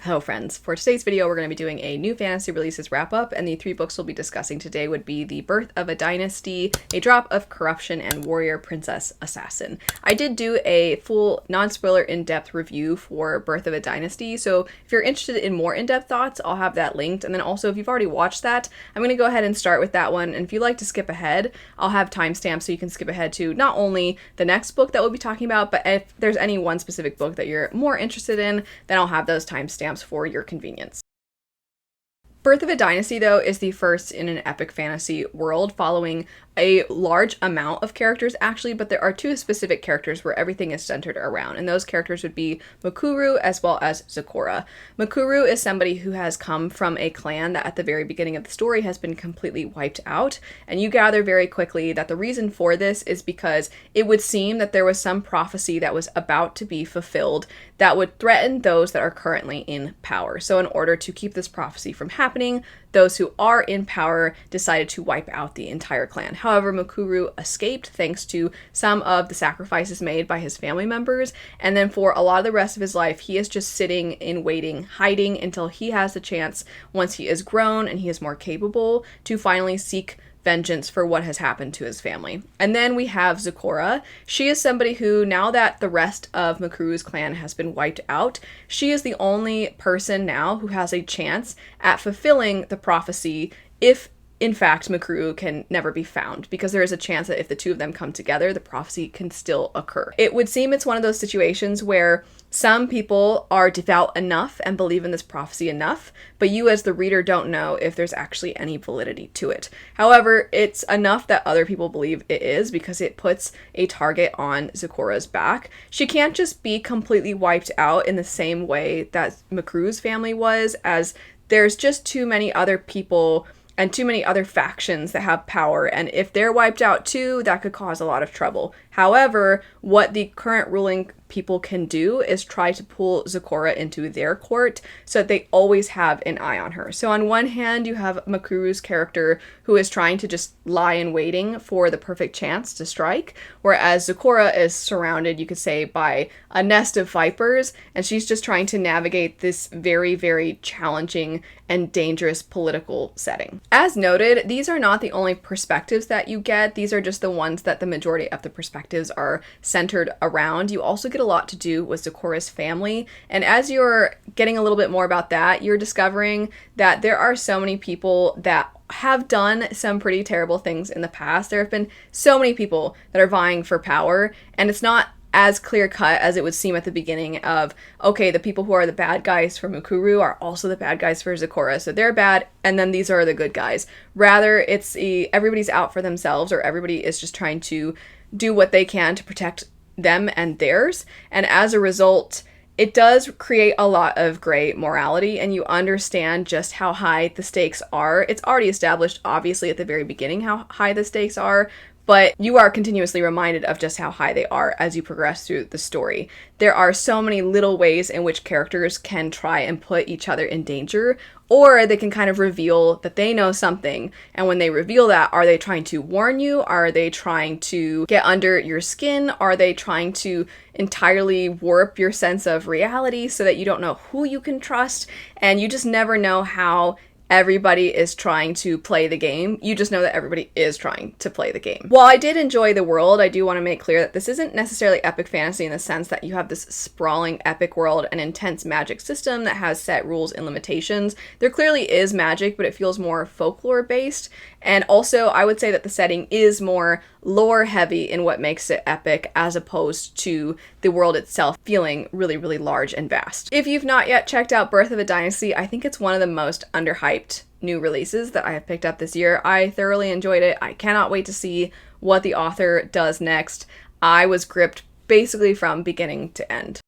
Hello friends, for today's video we're going to be doing a new fantasy releases wrap up, and the three books we'll be discussing today would be The Birth of a Dynasty, A Drop of Corruption, and Warrior Princess Assassin. I did do a full non-spoiler in-depth review for Birth of a Dynasty, so if you're interested in more in-depth thoughts, I'll have that linked, and then also if you've already watched that, I'm going to go ahead and start with that one, and if you'd like to skip ahead, I'll have timestamps so you can skip ahead to not only the next book that we'll be talking about, but if there's any one specific book that you're more interested in, then I'll have those timestamps for your convenience. Birth of a Dynasty, though, is the first in an epic fantasy world following a large amount of characters, actually, but there are two specific characters where everything is centered around, and those characters would be Mukuru as well as Zecora. Mukuru is somebody who has come from a clan that at the very beginning of the story has been completely wiped out, and you gather very quickly that the reason for this is because it would seem that there was some prophecy that was about to be fulfilled that would threaten those that are currently in power. So in order to keep this prophecy from happening, those who are in power decided to wipe out the entire clan. However, Mukuru escaped thanks to some of the sacrifices made by his family members, and then for a lot of the rest of his life, he is just sitting in waiting, hiding until he has the chance, once he is grown and he is more capable, to finally seek vengeance for what has happened to his family. And then we have Zecora. She is somebody who, now that the rest of Mukuru's clan has been wiped out, she is the only person now who has a chance at fulfilling the prophecy if in fact Mukuru can never be found, because there is a chance that if the two of them come together, the prophecy can still occur. It would seem it's one of those situations where some people are devout enough and believe in this prophecy enough, but you as the reader don't know if there's actually any validity to it. However, it's enough that other people believe it is because it puts a target on Zecora's back. She can't just be completely wiped out in the same way that Mukuru's family was, as there's just too many other people and too many other factions that have power, and if they're wiped out too, that could cause a lot of trouble. However, what the current ruling people can do is try to pull Zecora into their court so that they always have an eye on her. So on one hand, you have Mukuru's character who is trying to just lie in waiting for the perfect chance to strike, whereas Zecora is surrounded, you could say, by a nest of vipers, and she's just trying to navigate this very, very challenging and dangerous political setting. As noted, these are not the only perspectives that you get. These are just the ones that the majority of the perspectives are centered around. You also get a lot to do with Zecora's family, and as you're getting a little bit more about that, you're discovering that there are so many people that have done some pretty terrible things in the past. There have been so many people that are vying for power, and it's not as clear-cut as it would seem at the beginning of, okay, the people who are the bad guys for Mukuru are also the bad guys for Zecora, so they're bad, and then these are the good guys. Rather, it's everybody's out for themselves, or everybody is just trying to do what they can to protect them and theirs, and as a result, it does create a lot of gray morality, and you understand just how high the stakes are. It's already established, obviously, at the very beginning how high the stakes are, but you are continuously reminded of just how high they are as you progress through the story. There are so many little ways in which characters can try and put each other in danger, or they can kind of reveal that they know something, and when they reveal that, are they trying to warn you? Are they trying to get under your skin? Are they trying to entirely warp your sense of reality so that you don't know who you can trust? And you just never know how everybody is trying to play the game. You just know that everybody is trying to play the game. While I did enjoy the world, I do want to make clear that this isn't necessarily epic fantasy in the sense that you have this sprawling epic world and intense magic system that has set rules and limitations. There clearly is magic, but it feels more folklore based. And also, I would say that the setting is more lore heavy in what makes it epic, as opposed to the world itself feeling really, really large and vast. If you've not yet checked out Birth of a Dynasty, I think it's one of the most underhyped new releases that I have picked up this year. I thoroughly enjoyed it. I cannot wait to see what the author does next. I was gripped basically from beginning to end.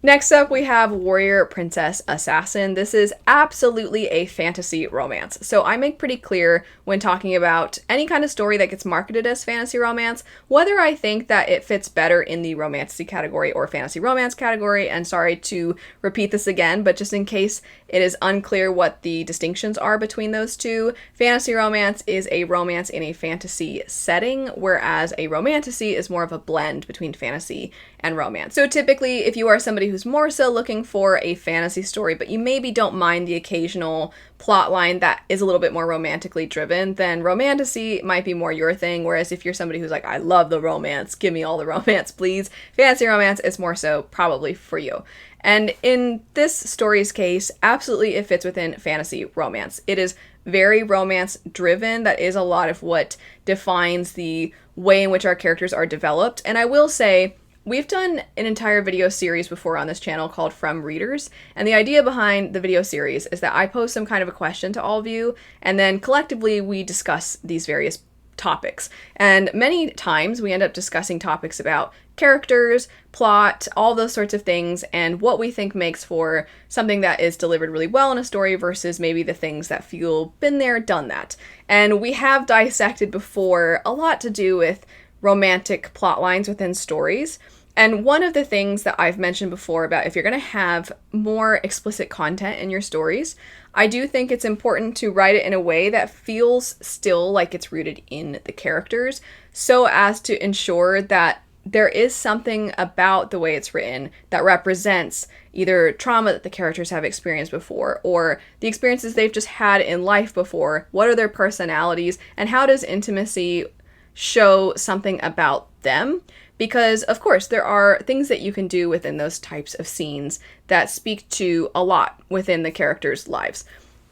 Next up, we have Warrior Princess Assassin. This is absolutely a fantasy romance. So I make pretty clear when talking about any kind of story that gets marketed as fantasy romance, whether I think that it fits better in the romantasy category or fantasy romance category. And sorry to repeat this again, but just in case it is unclear what the distinctions are between those two, fantasy romance is a romance in a fantasy setting, whereas a romantasy is more of a blend between fantasy and romance. So typically, if you are somebody who's more so looking for a fantasy story, but you maybe don't mind the occasional plot line that is a little bit more romantically driven, then romantasy might be more your thing. Whereas if you're somebody who's like, I love the romance, give me all the romance, please, fantasy romance is more so probably for you. And in this story's case, absolutely it fits within fantasy romance. It is very romance driven. That is a lot of what defines the way in which our characters are developed. And I will say, we've done an entire video series before on this channel called From Readers, and the idea behind the video series is that I pose some kind of a question to all of you, and then collectively we discuss these various topics. And many times we end up discussing topics about characters, plot, all those sorts of things, and what we think makes for something that is delivered really well in a story versus maybe the things that feel been there, done that. And we have dissected before a lot to do with romantic plot lines within stories. And one of the things that I've mentioned before about if you're going to have more explicit content in your stories, I do think it's important to write it in a way that feels still like it's rooted in the characters, so as to ensure that there is something about the way it's written that represents either trauma that the characters have experienced before, or the experiences they've just had in life before. What are their personalities, and how does intimacy show something about them? Because, of course, there are things that you can do within those types of scenes that speak to a lot within the characters' lives.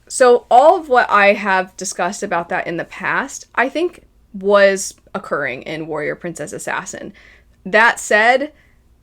So all of what I have discussed about that in the past, I think was occurring in Warrior Princess Assassin. That said,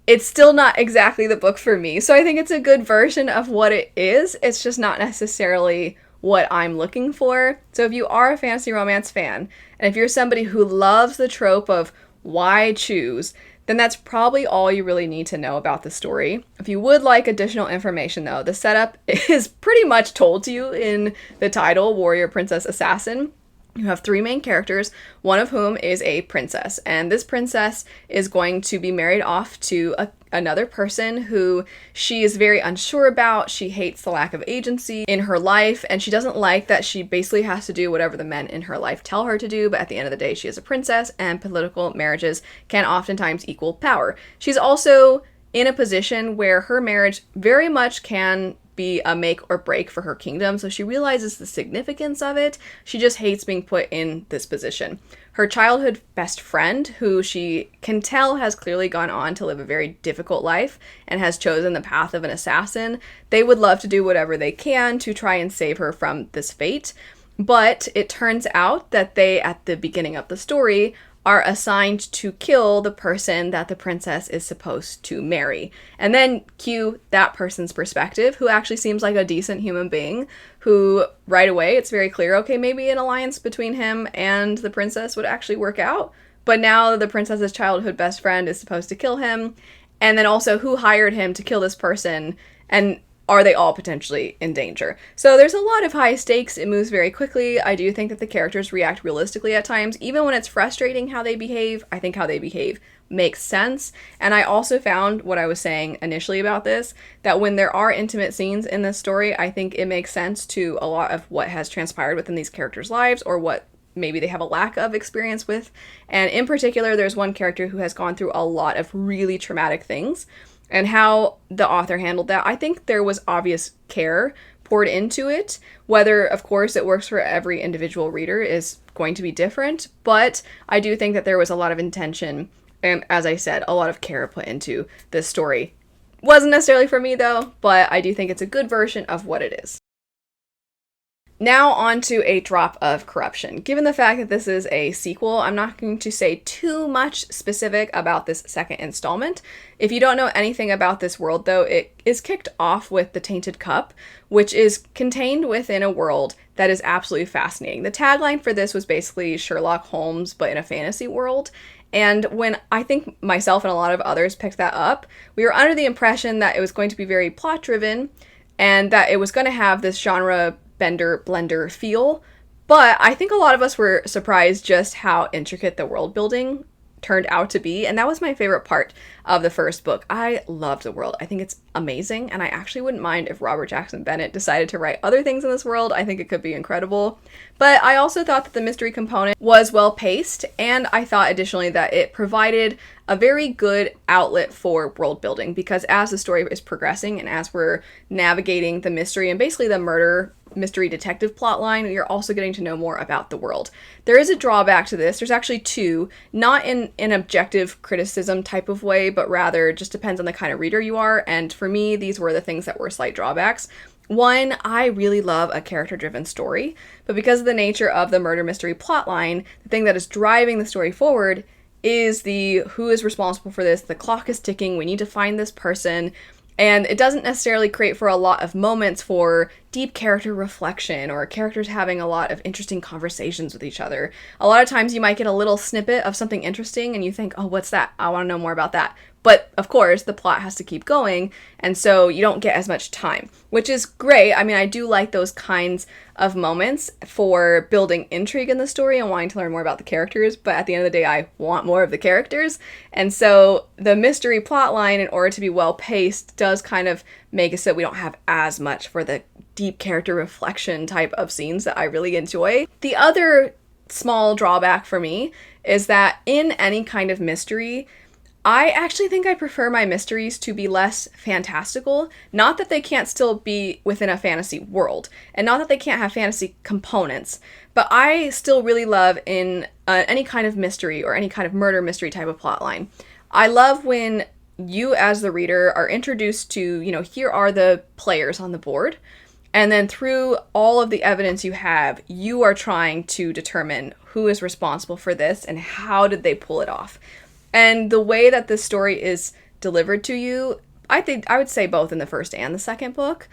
it's still not exactly the book for me. So I think it's a good version of what it is. It's just not necessarily what I'm looking for. So if you are a fantasy romance fan, and if you're somebody who loves the trope of why choose, then that's probably all you really need to know about the story. If you would like additional information though, the setup is pretty much told to you in the title, Warrior Princess Assassin. You have three main characters, one of whom is a princess, and this princess is going to be married off to another person who she is very unsure about. She hates the lack of agency in her life, and she doesn't like that she basically has to do whatever the men in her life tell her to do, but at the end of the day, she is a princess, and political marriages can oftentimes equal power. She's also in a position where her marriage very much can be a make or break for her kingdom, so she realizes the significance of it. She just hates being put in this position. Her childhood best friend, who she can tell has clearly gone on to live a very difficult life and has chosen the path of an assassin, they would love to do whatever they can to try and save her from this fate. But it turns out that they, at the beginning of the story, are assigned to kill the person that the princess is supposed to marry. And then cue that person's perspective, who actually seems like a decent human being, who right away it's very clear, okay, maybe an alliance between him and the princess would actually work out. But now the princess's childhood best friend is supposed to kill him. And then also who hired him to kill this person, and are they all potentially in danger? So there's a lot of high stakes. It moves very quickly. I do think that the characters react realistically at times. Even when it's frustrating how they behave, I think how they behave makes sense. And I also found what I was saying initially about this, that when there are intimate scenes in this story, I think it makes sense to a lot of what has transpired within these characters' lives, or what maybe they have a lack of experience with. And in particular, there's one character who has gone through a lot of really traumatic things. And how the author handled that, I think there was obvious care poured into it. Whether, of course, it works for every individual reader is going to be different, but I do think that there was a lot of intention and, as I said, a lot of care put into this story. Wasn't necessarily for me, though, but I do think it's a good version of what it is. Now on to A Drop of Corruption. Given the fact that this is a sequel, I'm not going to say too much specific about this second installment. If you don't know anything about this world, though, it is kicked off with the Tainted Cup, which is contained within a world that is absolutely fascinating. The tagline for this was basically Sherlock Holmes, but in a fantasy world. And when I think myself and a lot of others picked that up, we were under the impression that it was going to be very plot-driven and that it was going to have this genre bender blender feel, but I think a lot of us were surprised just how intricate the world building turned out to be. And that was my favorite part of the first book. I loved the world. I think it's amazing. And I actually wouldn't mind if Robert Jackson Bennett decided to write other things in this world. I think it could be incredible. But I also thought that the mystery component was well paced. And I thought additionally that it provided a very good outlet for world building, because as the story is progressing and as we're navigating the mystery and basically the murder mystery detective plotline, you're also getting to know more about the world. There is a drawback to this. There's actually two, not in an objective criticism type of way, but rather just depends on the kind of reader you are. And for me, these were the things that were slight drawbacks. One, I really love a character-driven story, but because of the nature of the murder mystery plotline, the thing that is driving the story forward is the who is responsible for this, the clock is ticking, we need to find this person, and it doesn't necessarily create for a lot of moments for deep character reflection or characters having a lot of interesting conversations with each other. A lot of times you might get a little snippet of something interesting and you think, oh, what's that? I want to know more about that. But of course, the plot has to keep going, and so you don't get as much time, which is great. I mean, I do like those kinds of moments for building intrigue in the story and wanting to learn more about the characters, but at the end of the day, I want more of the characters. And so the mystery plotline, in order to be well-paced, does kind of make it so we don't have as much for the deep character reflection type of scenes that I really enjoy. The other small drawback for me is that in any kind of mystery, I actually think I prefer my mysteries to be less fantastical. Not that they can't still be within a fantasy world, and not that they can't have fantasy components, but I still really love in any kind of mystery or any kind of murder mystery type of plotline. I love when you as the reader are introduced to, here are the players on the board, and then through all of the evidence you have, you are trying to determine who is responsible for this and how did they pull it off. And the way that this story is delivered to you, I would say both in the first and the second book,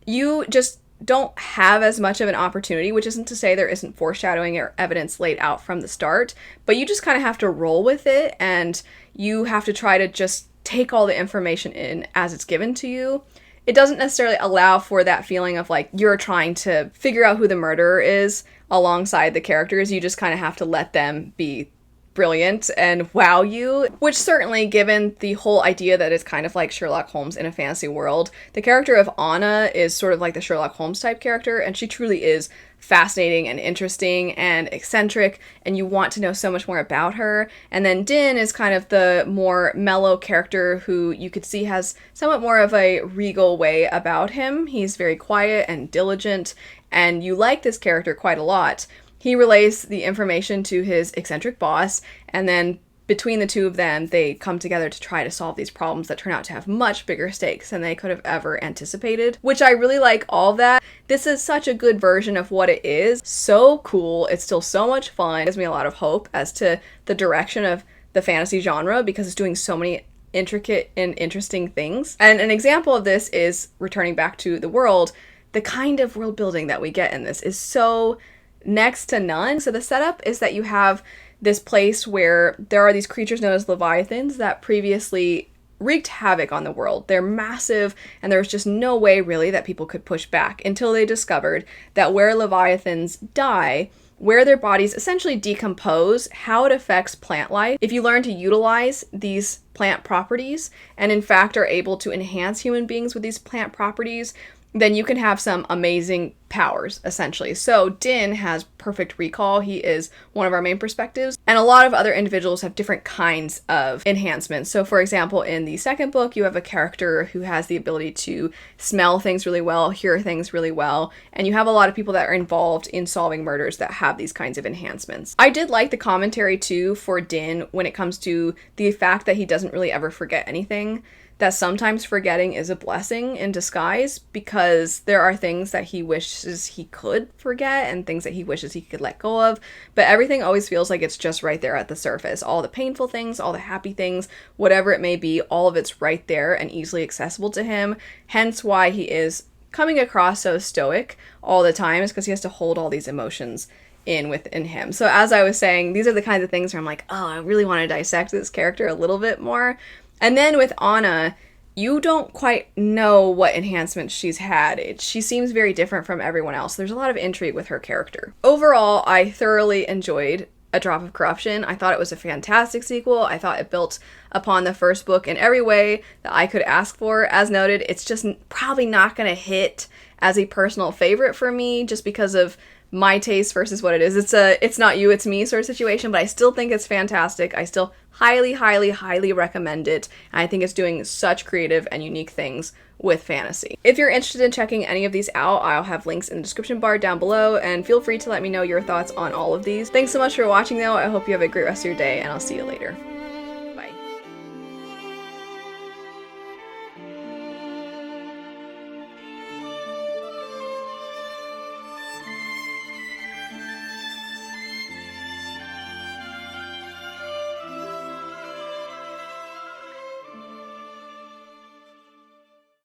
you just don't have as much of an opportunity, which isn't to say there isn't foreshadowing or evidence laid out from the start, but you just kind of have to roll with it, and you have to try to just take all the information in as it's given to you. It doesn't necessarily allow for that feeling of like you're trying to figure out who the murderer is alongside the characters. You just kind of have to let them be brilliant and wow you, which certainly, given the whole idea that it's kind of like Sherlock Holmes in a fantasy world, the character of Anna is sort of like the Sherlock Holmes type character, and she truly is fascinating and interesting and eccentric, and you want to know so much more about her. And then Din is kind of the more mellow character who you could see has somewhat more of a regal way about him. He's very quiet and diligent, and you like this character quite a lot. He relays the information to his eccentric boss, and then between the two of them, they come together to try to solve these problems that turn out to have much bigger stakes than they could have ever anticipated, which I really like all of that. This is such a good version of what it is. So cool. It's still so much fun. It gives me a lot of hope as to the direction of the fantasy genre because it's doing so many intricate and interesting things. And an example of this is returning back to the world. The kind of world building that we get in this is so next to none. So the setup is that you have this place where there are these creatures known as leviathans that previously wreaked havoc on the world. They're massive, and there was just no way really that people could push back until they discovered that where leviathans die, where their bodies essentially decompose, how it affects plant life. If you learn to utilize these plant properties and in fact are able to enhance human beings with these plant properties, then you can have some amazing powers, essentially. So Din has perfect recall. He is one of our main perspectives. And a lot of other individuals have different kinds of enhancements. So for example, in the second book, you have a character who has the ability to smell things really well, hear things really well. And you have a lot of people that are involved in solving murders that have these kinds of enhancements. I did like the commentary too for Din when it comes to the fact that he doesn't really ever forget anything. That sometimes forgetting is a blessing in disguise because there are things that he wishes he could forget and things that he wishes he could let go of, but everything always feels like it's just right there at the surface. All the painful things, all the happy things, whatever it may be, all of it's right there and easily accessible to him, hence why he is coming across so stoic all the time, is because he has to hold all these emotions within him. So as I was saying, these are the kinds of things where I'm like, oh, I really want to dissect this character a little bit more. And then with Anna, you don't quite know what enhancements she's had. She seems very different from everyone else. There's a lot of intrigue with her character. Overall, I thoroughly enjoyed A Drop of Corruption. I thought it was a fantastic sequel. I thought it built upon the first book in every way that I could ask for. As noted, it's just probably not going to hit as a personal favorite for me just because of my taste versus what it is. It's not you, it's me sort of situation, but I still think it's fantastic. I still highly, highly, highly recommend it. And I think it's doing such creative and unique things with fantasy. If you're interested in checking any of these out, I'll have links in the description bar down below, and feel free to let me know your thoughts on all of these. Thanks so much for watching though. I hope you have a great rest of your day, and I'll see you later.